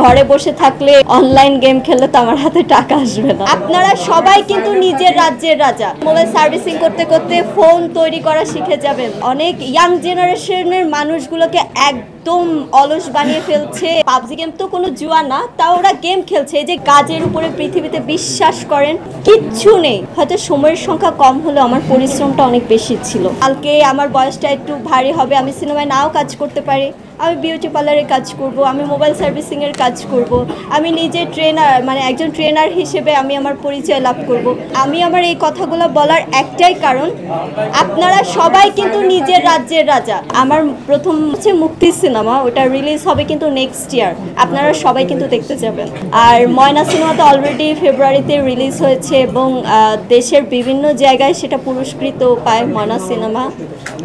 ঘরে বসে থাকলে অনলাইন গেম খেললে তো আমার হাতে টাকা আসবে না। আপনারা সবাই কিন্তু নিজের রাজ্যের রাজা। মোবাইল সার্ভিসিং করতে করতে ফোন তৈরি করা শিখে যাবেন। অনেক ইয়াং জেনারেশনের মানুষগুলোকে একদম অলস বানিয়ে ফেলছে। পাবজি গেম তো কোনো জুয়া না, তাও ওরা গেম খেলছে। এই যে কাজের উপরে পৃথিবীতে বিশ্বাস করেন কিচ্ছু নেই। হয়তো সময়ের সংখ্যা কম হলেও আমার পরিশ্রমটা অনেক বেশি ছিল। কালকে আমার বয়সটা একটু ভারী হবে, আমি সিনেমায় নাও কাজ করতে পারি, আমি বিউটি পার্লারে কাজ করব, আমি মোবাইল সার্ভিসিংয়ের কাজ করব, আমি নিজে ট্রেনার মানে একজন ট্রেনার হিসেবে আমি আমার পরিচয় লাভ করব। আমি আমার এই কথাগুলো বলার একটাই কারণ, আপনারা সবাই কিন্তু নিজের রাজ্যের রাজা। আমার প্রথম হচ্ছে মুক্তি সিনেমা, ওটা রিলিজ হবে কিন্তু নেক্সট ইয়ার, আপনারা সবাই কিন্তু দেখতে যাবেন। আর ময়না সিনেমা তো অলরেডি ফেব্রুয়ারিতে রিলিজ হয়েছে এবং দেশের বিভিন্ন জায়গায় সেটা পুরস্কৃত পায় ময়না সিনেমা।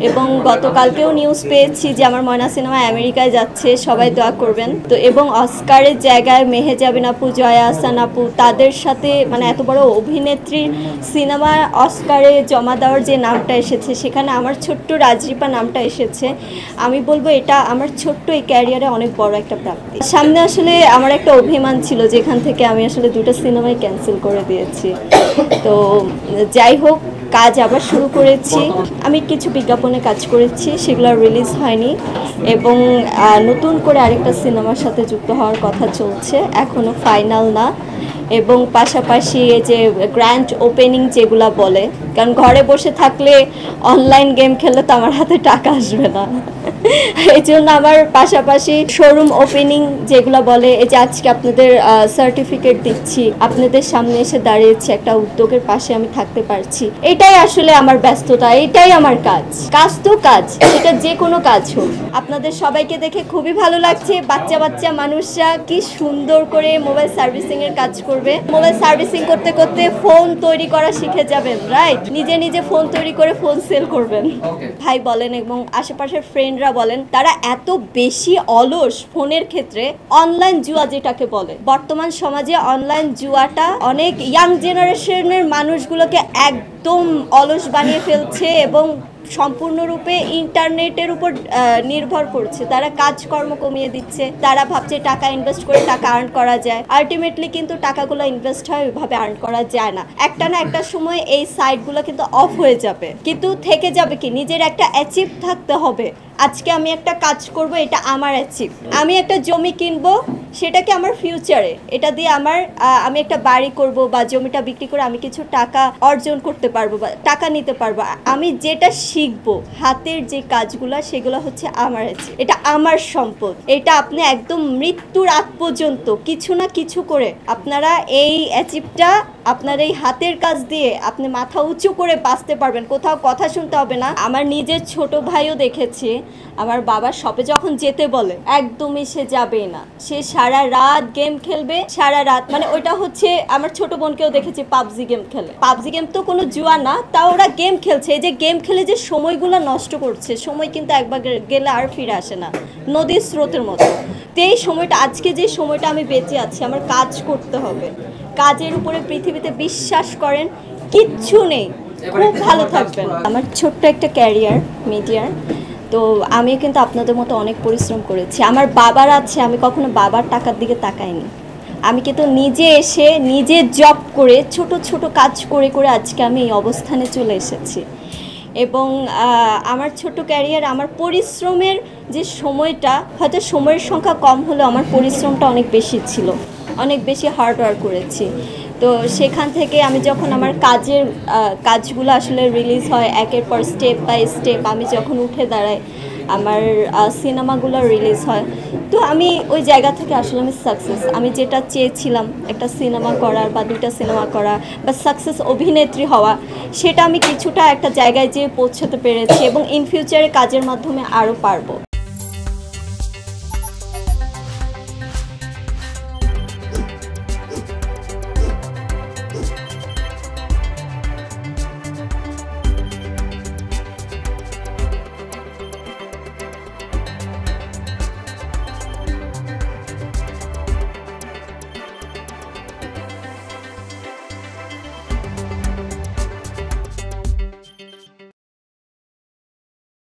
এবং গতকালকেও নিউজ পেয়েছি যে আমার ময়না সিনেমা আমেরিকায় যাচ্ছে, সবাই দোয়া করবেন। তো এবং অস্কারের জায়গায় মেহেজাবিন আপু, জয়া আহসান আপু, তাদের সাথে মানে এত বড় অভিনেত্রীর সিনেমা অস্কারে জমা দেওয়ার যে নামটা এসেছে, সেখানে আমার ছোট্ট রাজরিপা নামটা এসেছে। আমি বলবো এটা আমার ছোট্ট এই ক্যারিয়ারে অনেক বড় একটা প্রাপ্তি। সামনে আসলে আমার একটা অভিমান ছিল, যেখান থেকে আমি আসলে দুটো সিনেমাই ক্যান্সেল করে দিয়েছি। তো যাই হোক, কাজ আবার শুরু করেছি। আমি কিছু বিজ্ঞাপনে কাজ করেছি, সেগুলো রিলিজ হয়নি এবং নতুন করে আরেকটা সিনেমার সাথে যুক্ত হওয়ার কথা চলছে, এখনও ফাইনাল না। এবং পাশাপাশি এই যে গ্র্যান্ড ওপেনিং যেগুলো বলে, কারণ ঘরে বসে থাকলে অনলাইন গেম খেললে তো আমার হাতে টাকা আসবে না, এই জন্য আমার পাশাপাশি শোরুম ওপেনিং যেগুলো বলে, এই যে আজকে আপনাদের সার্টিফিকেট দিচ্ছি, আপনাদের সামনে এসে দাঁড়িয়েছি, একটা উদ্যোগের পাশে আমি থাকতে পারছি, এটাই আসলে আমার ব্যস্ততা, এটাই আমার কাজ। কাজ তো কাজ, সেটা যে কোনো কাজ হোক। আপনাদের সবাইকে দেখে খুবই ভালো লাগছে। বাচ্চা বাচ্চা মানুষরা কি সুন্দর করে মোবাইল সার্ভিসিং এর কাজ করবে। মোবাইল সার্ভিসিং করতে করতে ফোন তৈরি করা শিখে যাবেন, রাইট? নিজে নিজে ফোন তৈরি করে ফোন সেল করবেন। ভাই বলেন এবং আশেপাশের ফ্রেন্ডরা বলেন, তারা এত বেশি অলস ফোনের ক্ষেত্রে। অনলাইন জুয়া যেটাকে বলে, বর্তমান সমাজে অনলাইন জুয়াটা অনেক ইয়াং জেনারেশনের মানুষগুলোকে একদম অলস বানিয়ে ফেলছে এবং সম্পূর্ণরূপে ইন্টারনেটের উপর নির্ভর করছে। তারা কাজকর্ম কমিয়ে দিচ্ছে, তারা ভাবছে টাকা ইনভেস্ট করে টাকা আর্ন করা যায়। আলটিমেটলি কিন্তু টাকাগুলো ইনভেস্ট হয়, ওইভাবে আর্ন করা যায় না। একটা না একটা সময় এই সাইটগুলো কিন্তু অফ হয়ে যাবে, কিন্তু থেকে যাবে কি, নিজের একটা অ্যাচিভ থাকতে হবে। আজকে আমি একটা কাজ করব, এটা আমার অ্যাচিভ। আমি একটা জমি কিনবো, সেটাকে আমার ফিউচারে এটা দিয়ে আমি একটা বাড়ি করব বা জমিটা বিক্রি করে আমি কিছু টাকা অর্জন করতে পারবো বা টাকা নিতে পারবো। আমি যেটা শিখবো, হাতের যে কাজগুলো, সেগুলো হচ্ছে আমার অ্যাচিভ, এটা আমার সম্পদ। এটা আপনি একদম মৃত্যুর আগ পর্যন্ত কিছু না কিছু করে আপনারা এই অ্যাচিভটা, আপনার এই হাতের কাজ দিয়ে আপনি মাথা উঁচু করে বাঁচতে পারবেন, কোথাও কথা শুনতে হবে না। আমার নিজের ছোট ভাইও দেখেছি, আমার বাবার শপে যখন যেতে বলে একদমই সে যাবেই না, সে সারা রাত গেম খেলবে, সারা রাত। মানে ওইটা হচ্ছে, আমার ছোট বোনকেও দেখেছি পাবজি গেম খেলে। পাবজি গেম তো কোনো জুয়া না, তাও ওরা গেম খেলছে। এই যে গেম খেলে যে সময়গুলো নষ্ট করছে, সময় কিন্তু একবার গেলে আর ফিরে আসে না, নদীর স্রোতের মতো। তো এই সময়টা, আজকে যে সময়টা আমি বেঁচে আছি, আমার কাজ করতে হবে। কাজের উপরে পৃথিবীতে বিশ্বাস করেন কিচ্ছু নেই। খুব ভালো থাকবেন। আমার ছোট্ট একটা ক্যারিয়ার মিডিয়ার, তো আমিও কিন্তু আপনাদের মতো অনেক পরিশ্রম করেছি। আমার বাবার আছে, আমি কখনো বাবার টাকার দিকে তাকাইনি। আমি কিন্তু নিজে এসে নিজে জব করে ছোট ছোট কাজ করে করে আজকে আমি এই অবস্থানে চলে এসেছি। এবং আমার ছোট ক্যারিয়ার, আমার পরিশ্রমের যে সময়টা, হয়তো সময়ের সংখ্যা কম হলেও আমার পরিশ্রমটা অনেক বেশি ছিল, অনেক বেশি হার্ডওয়ার্ক করেছি। তো সেখান থেকে আমি যখন আমার কাজগুলো আসলে রিলিজ হয়, একের পর স্টেপ বাই স্টেপ আমি যখন উঠে দাঁড়াই, আমার সিনেমাগুলো রিলিজ হয়, তো আমি ওই জায়গা থেকে আসলে আমি সাকসেস, আমি যেটা চেয়েছিলাম একটা সিনেমা করার বা দুইটা সিনেমা করা বা সাকসেস অভিনেত্রী হওয়া, সেটা আমি কিছুটা একটা জায়গায় যেয়ে পৌঁছাতে পেরেছি এবং ইন ফিউচারে কাজের মাধ্যমে আরও পারবো।